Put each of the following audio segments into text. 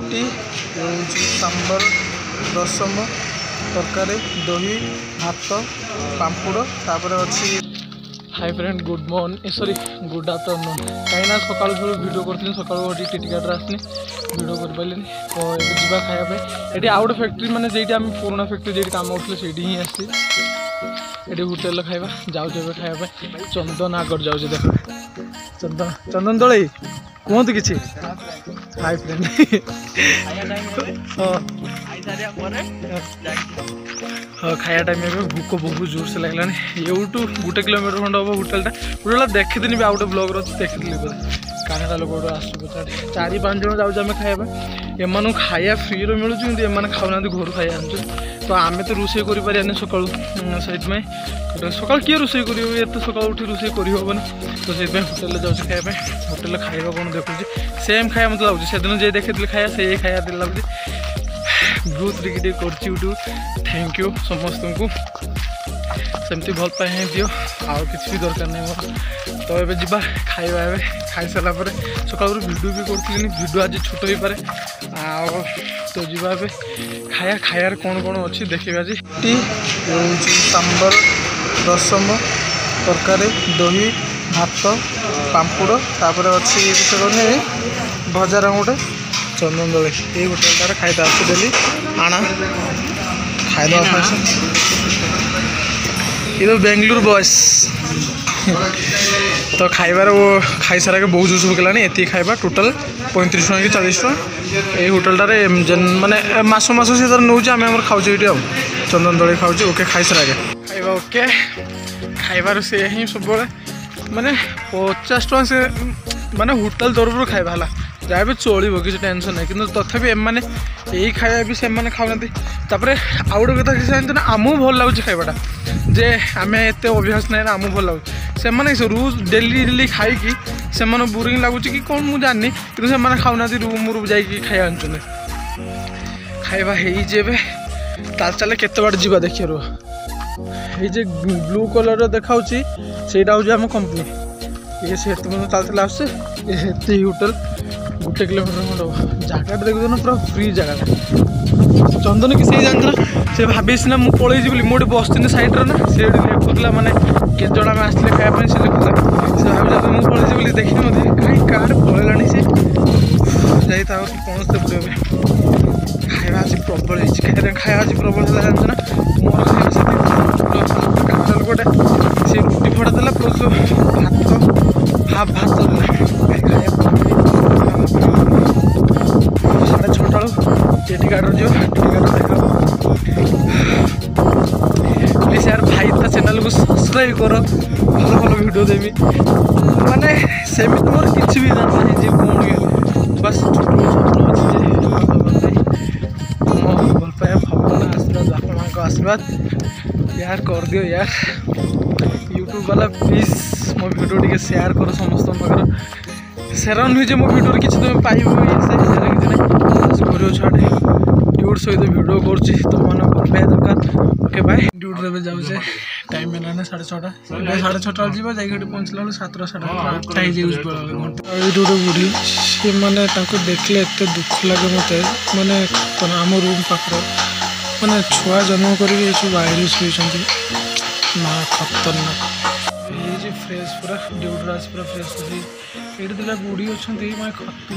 T sambar रसम तरकारी दही भात पांपड़ तापर अच्छी। Hi friend good morning sorry good afternoon कहीं सका वीडियो करी सका टिटिकाटे आसनी वीडियो कर पारे तो ये जावा खायापे ये आउ गोटे फैक्ट्री माने जेटी आम पुराना फैक्ट्री जेटी काम करते से ही आसी ये होटेल खाइबा जाऊे खायापे चंदन आगर जाऊे देख चंदन चंदन दले कहतु कि हाय फ्रेंड हाँ खाया टाइम भूक बहुत जोर से लगला एवटू 1 किलोमीटर खंड हम होटेलटा देखी भी आउ गोटे ब्लॉग देखी बोले कानाडा लोक आस 4-5 जन जाऊँ खाया एम खाया फ्री मिलूँ एम खाऊना घर खाई आन तो आम तो रोसे कर सका से सका किए रोसे कर सका उठी रोसे करहबन तो से होटेल जाऊँ खायापे होटेल खाଇବା कौन देखुची सेम खाया मतलब लगुच से दिन जे देखी खाया से खाया लगुच ग्रोथ टिके कर थैंक यू समस्त को सेमती भल पाए दियो आउ किसी भी दरकार नहीं मोर तो ये जा खाଇବା खाई सारा सका वीडियो भी करी वीडियो आज छोट हो पारे तो जा खाया खायार कौन कौन अच्छी देखिए आज टी सांबर रसम तरकारी दही भात पांपड़ तापर अच्छी भजा गोटे चंदन दले ये होटेल खाईदा डेली आना खाईदा ये तो बेंगलुरु बॉयस तो खाइबार वो खाई सारा के बहुत जोश पकड़ा ये खाइबा टोटाल 35 टଙ୍କା कि 40 टଙ୍କା ये होटेलटारे माने मास से नौ आम खाऊ ये चंदन दले खाऊ ओके खाई सारा के खाइबा ओके खाइबार से ही सब माने 50 टଙ୍କା से माने होटेल तरफ खाइबा है जहाँ भी चलो किसी टेंशन ना कि तथापि एम यही खाया भी से खाऊना तापर आउ गोटे कथा किसी जानते ना आमको भल लगुच खाइबाटा जे आम एत अभ्यास ना आमको भल लगुच से रोज डेली डेली खाई से बोरिंग लगुच कि कौन मुझे जानी कि खाऊना रूम रूम जा खाई आन खाइबा है चले केत बाट जा देखिए रुह ये ब्लू कलर देखा से आम कंपनी ये से चलता आस होटेल 1 किलोमीटर खंड जगह देखो ना पूरा फ्री जगह चंदन कि से जानते से भाभी सीना मुझे पलैसी बोली मुझे बसती सैड्रे ना से लिखुला माने के जन आम आसते खायापी से लिखुला से भाभी मुझे पलैसी बोली देखी मत कहीं कार पलैला से जाता पहुँचते पड़े खाया आज प्रबल खाया आज प्रबल है जानते ना मोर खाया लोकटे से रुटी फड़ा देला प्लस भात भात खाया 6:30 टिटिकाटर जो टिटिकाटर देखा प्लीज यार भाई चैनल को सब्सक्राइब करो भल भल वीडियो देवी माने सेमती मोर किसी भी जानता है जी कौन बस छोट स्वप्न अच्छे मो भल पाए भगवान आशीर्वाद बापा माँ का आशीर्वाद यार कर दियो यार यूट्यूब वाला प्लीज मो वीडियो टी शेयर करो समस्त पाखे सेयर नुहे जो मो वीडियो किसी तुम पाइब कर छाड़े ड्यूट सहित वीडियो कर तुम मैंने भल पाए दरकार ओके बाय ड्यूट रे जाऊे टाइम है 6:30 6:30 जी जाए पहुँचला 7:30 ये गोटे बुढ़ी सी मैंने देखले एत दुख लगे मत मैंने आम रूम पाखर मैंने छुआ जन्म कर बाहर शोती ना खतरनाक ये फ्रेश पूरा ड्यूट रास पूरा फ्रेश होती ये दिला बुढ़ी अच्छा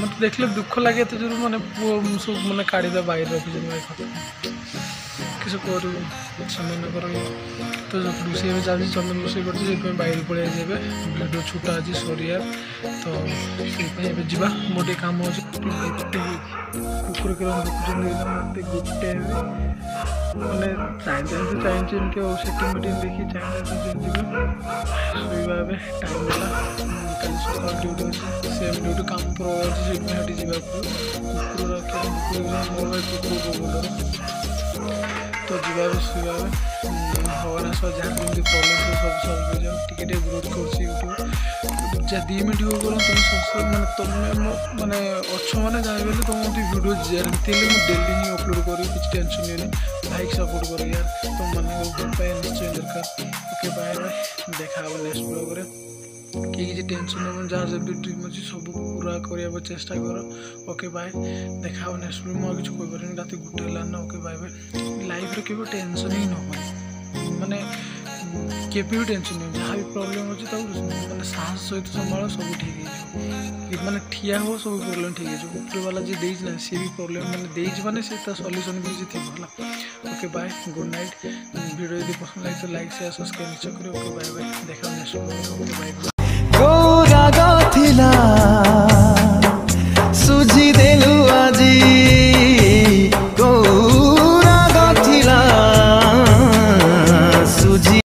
मत देखले दुख लगे तो जो मैंने पुओ सब मैंने काढ़ीदा बाहर रखी किस कर तो रोसे चलती चंदन रोसे कर बाहर पड़े जाए वीडियो छुटा अच्छी सॉरी यार तो जा मोटे कम हो कुकुर के देखते गोटे मैंने चाहते इनके सेटिंग मिटिंग देखी चाहते शोवा टाइम देला कल सका ड्यूटी सेम ड्यूटी काम प्रबल अच्छे से कुकुर रखे कुकुर तो जा शोवा भगवान आस जहाँ जमी प्रॉब्लम सब सल्व हो जाओ टिके ग्रोथ कर यूट्यूब 2 मिनट हो गल तुम सब्सक्राइब मैंने तुम मैंने अच्छो मैंने जाए तुम वीडियो जमती मुझे डेली ही अपलोड करी किसी टेंशन नहीं लाइक सपोर्ट करो यार तुम मैंने भल पाए निश्चय दरकार ओके बाय बाय देखा नेक्स्ट ब्लॉग रे। कि किसी टेंशन नहीं जहाँ जब भी ड्रीम अच्छी सब पूरा करने चेष्टा कर। ओके बाय देखा नेक्स्ट मुझे किसी कहीपर रात गोटे ना। ओके बाय बाय लाइफ रे केवल टेंशन ही न माने केबे भी टेंशन नहीं जहाँ भी प्रोब्लेम अच्छे माने साहस सहित संभाल सब ठीक है माने ठिया हो सब प्रोब्लेम ठीक है ऊपर वाला जी देज ना सी भी प्रोब्लेम माने देज माने से सॉल्यूशन भी थी भला। Okay bye good night video यदि पसंद लगे तो लाइक शेयर सब्सक्राइब निश्चय करें। ओके बाय बाय देखा नेक्स्ट वीडियो। Okay bye.